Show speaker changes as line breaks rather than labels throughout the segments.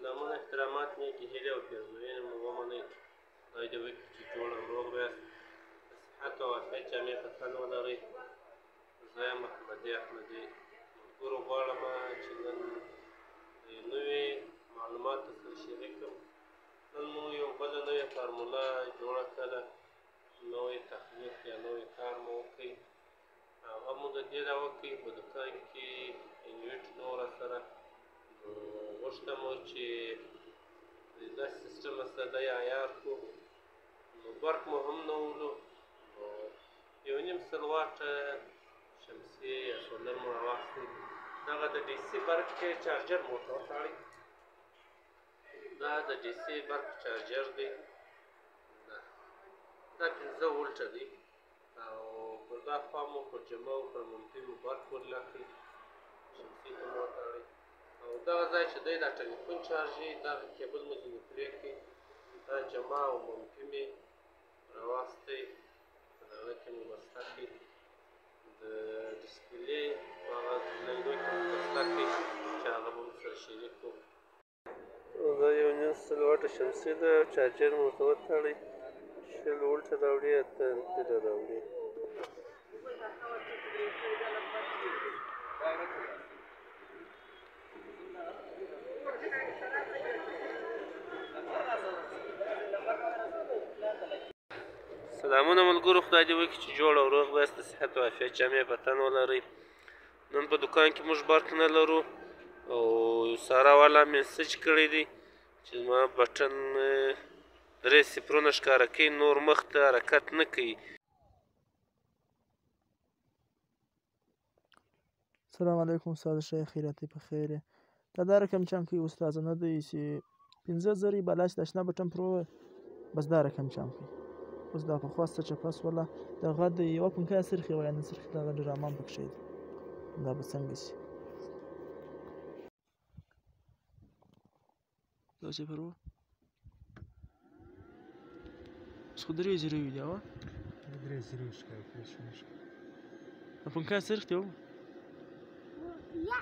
سلامونه احترامات نیکې هیلې او پیرزوینې مو ومنئ. خدای دې وکړي چې جوړ او روغ یاست، د صحت او عافیت جامې په تن ولرئ. زه یم احمدي احمدي. ملګرو غواړم چې نن د نوي معلوماتو سره شریک کړم. نن مو یو بله نوې فارموله جوړه کړله، نوی تخنیک یا نوی کار مو وکړئ. هغه مو د دې را وکړئ په دوکان کې انویټ نه وه راسره، نو غوښتم چې د داسې سیسټم سره دی عیار کړو. نو برق مو هم نه ولو، نو 1.5 واټه شمسي یا سولر مو راواخیستئ. دغه د ډي سي برق چارجر مو ورته وتاړئ. دا د ډي سي برق چارجر دی، دا 15 ولټه دی او پر دا خوا مو پر جمع او پر منفي مو برق ورلګوئ، شمسي ته مو وتاړئ. او دغه ځای چې دی دا ټلیفون چارجوي، دغه کیبل مو ځینې پرېږدئ، دا جمع او منفي مې راواخیستئ، په دغه کې مو بسته کړئ، د ډسپلې په هغه لینو کې مو بسته کړئ چې هغه به ورسره شریک کړو. دا 1.5 واټه شمسي ده، چارجر مو ورته وتاړئ، 20 ولټه راوړي، 8 امپیره راوړي. سلامونه ملګرو، خدای دې وکړي چې جوړ او روغ یاست، د صحت او عافیت جامې په تن ولرئ. نن په دوکان کې موږ برق نه لرو او ساره والا میسج کړی دی چې زما بټن 3 صفرونه ښکاره کوي، نور مخ ته حرکت نه کوي.
سلام علیکم استاد شه خیراتی په خیره. دا رقم چم کی استاد نه دی چې 15 زری بلاش د اشنا بټن پرو بس دا رقم چم کی اوس دا په خواسته چې پس ولا د غد یو پنکا سرخي وای نه سرخي دا ډرامان پکښې دا به څنګه شي دا چې پرو څو درې زری وی دا درې زری ښکار پېښ پنکا سرخي و
یا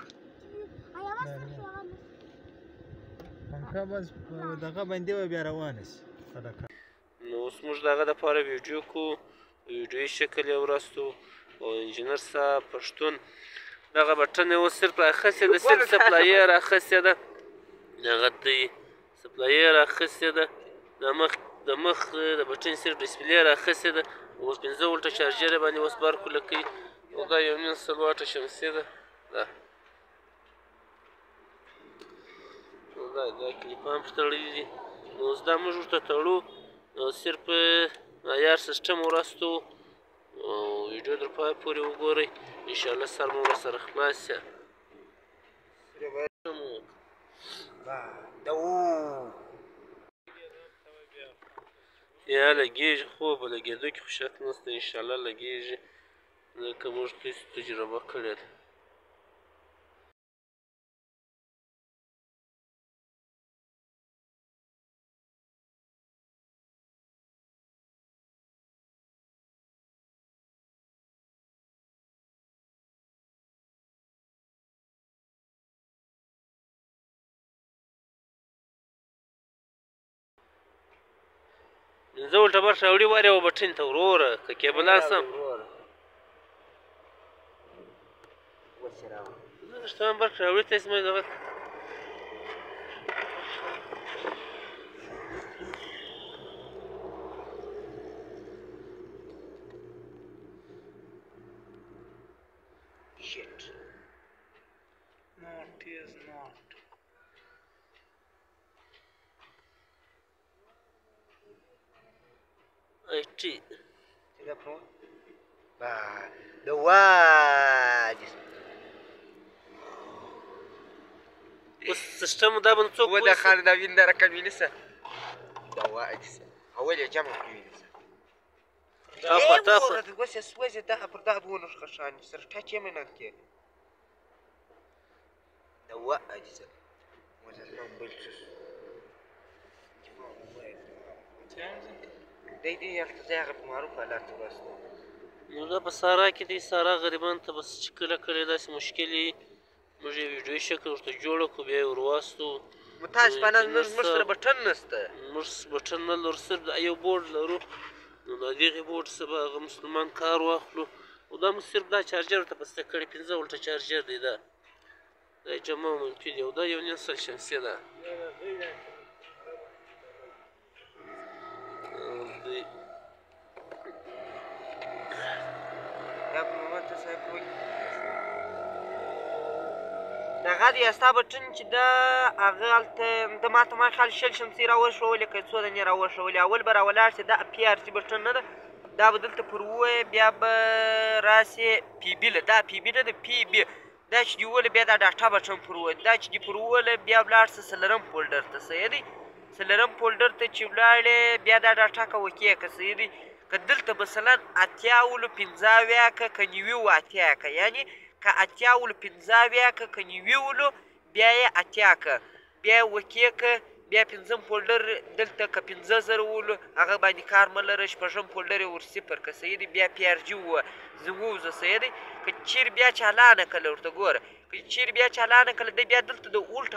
پنکا بس دغه باندې و بیا روانه شي.
نو اوس موږ دغه دپاره ویډیو کوو، ویډیویي شکل یې وراستو او انجینر صاحب پښتون دغه بټن یې اوس صرف راخیستې ده، صرف سپلایي یې راخیستې ده، دغه دی سپلایي یې راخیستې ده، د مخ د بټن صرف ډسپلې یې راخیستې ده. اوس 15 ولټه چارجر یې باندې اوس برق ولګوي او دا 1.5 واټه شمسي ده. دا کلیپان پرې تړلي دي. نو اوس دا موږ ورته تړو، صرف عیار سیسټم وراستو او ویډیو در پای پورې وګورئ، انشاءالله سر مو ورسره خلاص شه. یا لګېږي، خو په لګېدو کې خو شک نشته، انشاءالله لګېږي ځکه موږ تجربه کړې ده. زه ولټه برق راوړي وار یوه بټن ته وروره که کیبلان سم زه شتمن برق راوړي ته اسمه دغه shit not is not IT
telepon the wad
اوس سیسټم دا باندې څوک
هو دخل دا وين رقم ونسى the wad اول يا جمع ونسى
تاخذ
بس سويزي ده برضه بونش خشان صرت تاچي منك the wad ولا لون بلشس دی یلته معروف حالات واسطه
نو دا په سارا کې دی، سارا غریبان ته بس چې کله کله داسې مشکل وي موږ یې ویډیویي شکل ورته جوړه کړو، بیا یې ورواستو
متاسفانه زموږ سره بټن نشته.
موږ بټن نه لرو، صرف دا یو بورډ لرو. نو د دغې بورډ څخه به هغه مسلمان کار واخلو. او دا مو صرف دا چارجر ورته بسته کړی، 15 ولټه چارجر دی. دا جمع او منفي دی، او دا یو 9 سل شمسیه ده.
دغه دی ستا بټن چې ده هغه هلته ده ما ته ما خیال 60 شمسي راوښولې که څو دانې راوښولې. اول به راولاړ سي، دا PRC بټن نه ده، دا به دلته پر ووایې، بیا به راسې PB له، دا PB نه ده PB. دا چې دې وویله بیا دا ډاټا بټن پر ووایې، دا چې دې پر وویله بیا ولاړ سه څلرم فولډر ته. صحیح دی؟ څلرم فولډر ته چې ولاړې بیا دا ډاټا که اوکې که. صحیح دی؟ که دلته مثلا 80 که 90 که، یعنې که 80 که 90 بیا یې 80 که، بیا یې اوکې که، بیا 5م فولډر دلته که 50,000 ولو هغه باندې کار مه لره، 6م فولډر یې ور 0 که. صحیح دی؟ بیا PRG ووه زه ووځه. صحیح دی؟ که چیرې بیا چالانه کله ورته ګوره، که چیرې بیا چالانه کله دی بیا دلته د ولټ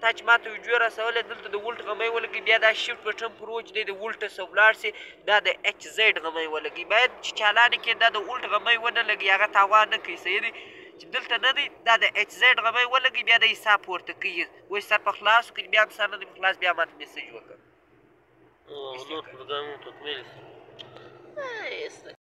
تا چې ما ته ویډیو راسولی دلته د ولټ غمی ولګوي، بیا دا شیفټ بټن پر و چې دی د ولټ څخه ولاړ سي دا د HZ غمی ولګوي. باید چې چالانه کړي دا د ولټ غمی ونه لګي، هغه تاوان نه کوي. صحیح دی؟ چې دلته نه دی دا د HZ غمی ولګي، بیا د حساب پورته کوي. وایي سر په خلاص کړي، بیا هم سر نه دی په خلاص، بیا ماته میسج وکړه.
نور پروګرامونه تکمیل شي.